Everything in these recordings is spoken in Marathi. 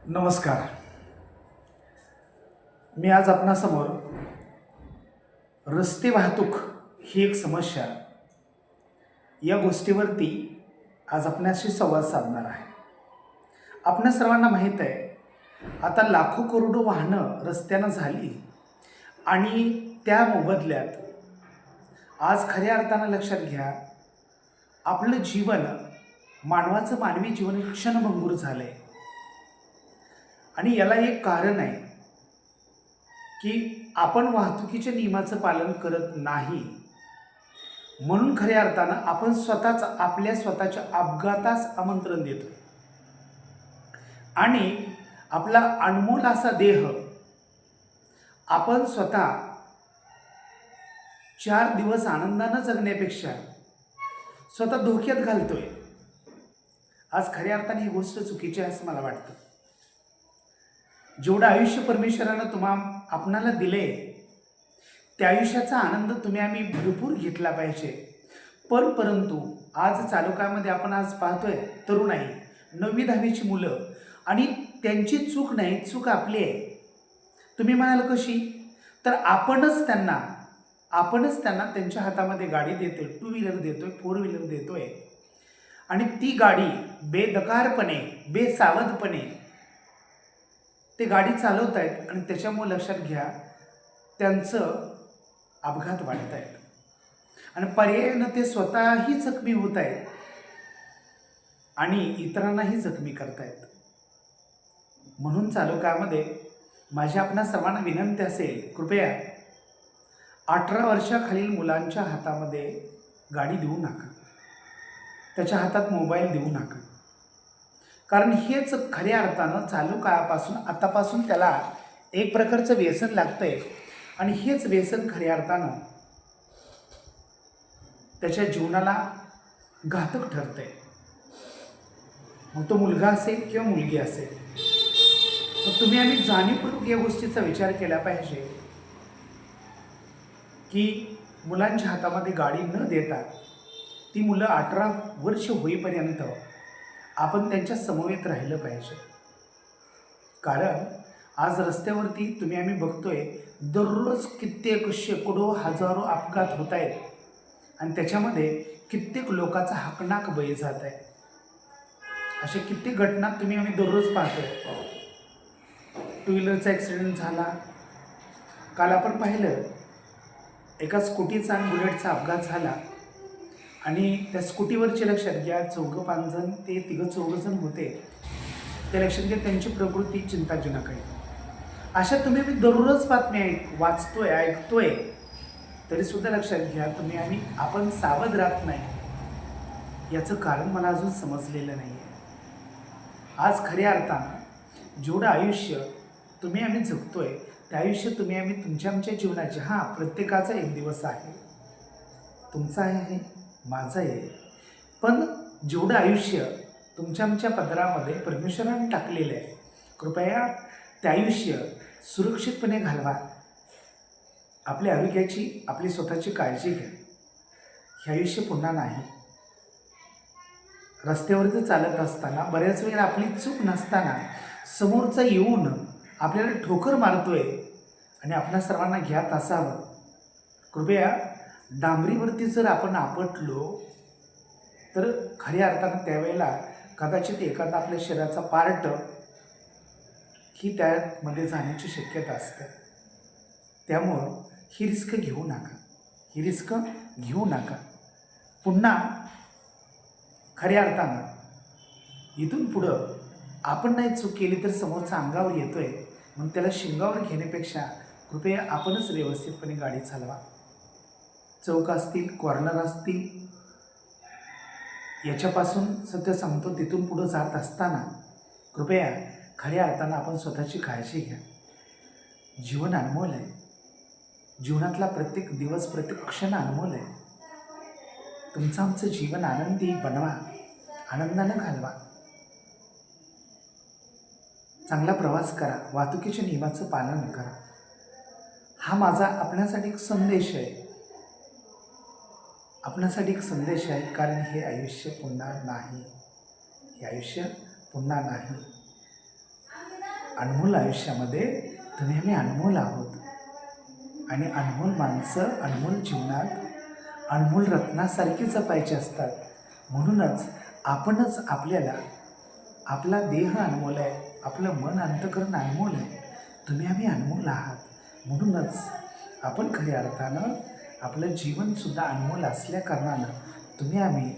नमस्कार. मी आज आपणासमोर रस्ते वाहतूक ही एक समस्या या गोष्टीवरती आज आपणाशी संवाद साधणार आहे. आपणा सर्वांना माहीत आहे, आता लाखो करोडो वाहनं रस्त्यानं झाली आणि त्या मोबदल्यात आज खऱ्या अर्थानं लक्षात घ्या, आपलं जीवन मानवाचं मानवी जीवन क्षणभंगूर झालं आहे. आणि याला एक कारण आहे की आपण वाहतुकीच्या नियमाचं पालन करत नाही, म्हणून खऱ्या अर्थानं आपण स्वतःच आपल्या स्वतःच्या अपघातास आमंत्रण देतो आणि आपला अनमोल असा देह आपण स्वतः 4 दिवस आनंदानं जगण्यापेक्षा स्वतः धोक्यात घालतोय. आज खऱ्या अर्थाने ही गोष्ट चुकीची आहे असं मला वाटतं. जेवढं आयुष्य परमेश्वरानं आपणाला दिले, त्या आयुष्याचा आनंद आम्ही भरपूर घेतला पाहिजे. परंतु आज चालकामध्ये आपण आज पाहतोय तरुण आहे, 9वी 10वीची मुलं, आणि त्यांची चूक नाही, चूक आपली आहे. तुम्ही म्हणाल कशी? तर आपणच त्यांना त्यांच्या हातामध्ये गाडी देतोय, 2 व्हीलर देतोय, 4 व्हीलर देतोय, आणि ती गाडी बेदकारपणे बेसावधपणे ते गाडी चालवत आहेत आणि त्याच्यामुळे लक्षात घ्या, त्यांचं अपघात वाढत आहेत आणि पर्यायानं ते स्वतःही जखमी होत आहेत आणि इतरांनाही जखमी करतायत. म्हणून चालकामध्ये माझ्या आपणा सर्वांना विनंती असेल, कृपया 18 वर्षाखालील मुलांच्या हातामध्ये गाडी देऊ नका, त्याच्या हातात मोबाईल देऊ नका. कारण हेच खऱ्या अर्थानं चालू काळापासून आतापासून त्याला एक प्रकारचं व्यसन लागतंय आणि हेच व्यसन खऱ्या अर्थानं त्याच्या जीवनाला घातक ठरतंय. मग तो मुलगा असेल किंवा मुलगी असेल, तर आम्ही जाणीवपूर्वक या गोष्टीचा विचार केला पाहिजे की मुलांच्या हातामध्ये गाडी न देता ती मुलं 18 वर्ष होईपर्यंत आपण त्यांच्या समवेत राहिलं पाहिजे. कारण आज रस्त्यावरती आम्ही बघतोय, दररोज कित्येक शेकडो हजारो अपघात होत आहेत आणि त्याच्यामध्ये कित्येक लोकांचा हकनाक बळी जात आहे. अशा कित्येक घटना आम्ही दररोज पाहतोय. 2 व्हीलरचा ॲक्सिडेंट झाला, काल आपण पाहिलं एका स्कूटीचा आणि बुलेटचा अपघात झाला आणि त्या स्कूटीवरचे लक्षात घ्या 4-5 जण, ते 3-4 जण होते. त्या लक्षात घ्या, त्यांची प्रकृती चिंताजनक आहे. अशा मी दररोज बातम्या वाचतोय, ऐकतोय, तरीसुद्धा लक्षात घ्या आपण सावध राहत नाही. याचं कारण मला अजून समजलेलं नाही आहे. आज खऱ्या अर्थानं जेवढं आयुष्य आम्ही जगतोय, त्या आयुष्य आम्ही आमच्या जीवनाचे, प्रत्येकाचा एक दिवस आहे, तुमचा आहे, माझं आहे, पण जेवढं आयुष्य आमच्या पदरामध्ये परमेश्वराने टाकलेलं आहे, कृपया ते आयुष्य सुरक्षितपणे घालवा. आपल्या आरोग्याची, आपली स्वतःची काळजी घ्या. हे आयुष्य पुन्हा नाही. रस्त्यावरती चालत असताना बऱ्याच वेळा आपली चूक नसताना समोरचा येऊन आपल्याला ठोकर मारतोय आणि आपल्या सर्वांना ज्ञात असावं, कृपया डांबरीवरती जर आपण आपटलो तर खऱ्या अर्थानं त्यावेळेला कदाचित एखादा आपल्या शरीराचा पार्ट ही त्यामध्ये जाण्याची शक्यता असते. त्यामुळं ही रिस्क घेऊ नका. पुन्हा खऱ्या अर्थानं इथून पुढं आपण नाही चूक केली तर समोरचा अंगावर येतोय, मग त्याला शिंगावर घेण्यापेक्षा कृपया आपणच व्यवस्थितपणे गाडी चालवा. चौक असतील, कॉर्नर असतील, याच्यापासून सध्या सांगतो, तिथून पुढं जात असताना कृपया खऱ्या अर्थानं आपण स्वतःची काळजी घ्या. जीवन अनमोल आहे. जीवनातला प्रत्येक दिवस, प्रत्येक क्षण अनमोल आहे. आमचं जीवन आनंदी बनवा, आनंदानं घालवा, चांगला प्रवास करा, वाहतुकीच्या नियमाचं पालन करा. हा माझा आपल्यासाठी एक संदेश आहे. आपणासाठी एक संदेश आहे, कारण हे आयुष्य पुन्हा नाही. अनमोल आयुष्यामध्ये तुम्ही आम्ही अनमोल आहोत. आणि अनमोल माणसं अनमोल जीवनात अनमोल रत्नासारखी जपायची असतात. म्हणूनच आपणच आपल्याला, आपला देह अनमोल आहे, आपलं मन अंतकरण अनमोल आहे, तुम्ही आम्ही अनमोल आहात. म्हणूनच आपण खऱ्या अर्थानं आपलं जीवनसुद्धा अनमोल असल्या कारणानं तुम्ही आम्ही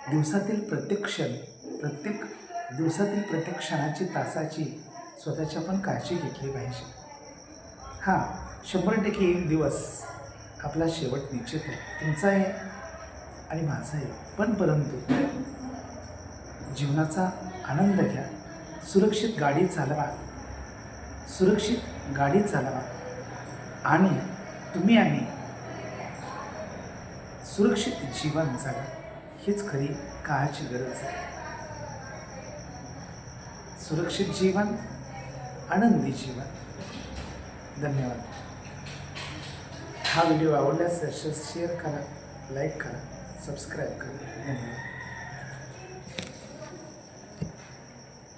दिवसातील प्रत्येक दिवसातील प्रत्येक क्षणाची, तासाची स्वतःची आपण काळजी घेतली पाहिजे. हां, 100% एक दिवस आपला शेवट निश्चित आहे, तुमचा आहे आणि माझा आहे. परंतु जीवनाचा आनंद घ्या, सुरक्षित गाडी चालवा, आणि तुम्ही आम्ही सुरक्षित जीवन जगा. हीच खरी काळाची गरज आहे. सुरक्षित जीवन, आनंदी जीवन. धन्यवाद. हा व्हिडिओ आवडल्यास शेअर करा, लाईक करा, सबस्क्राईब करा. धन्यवाद.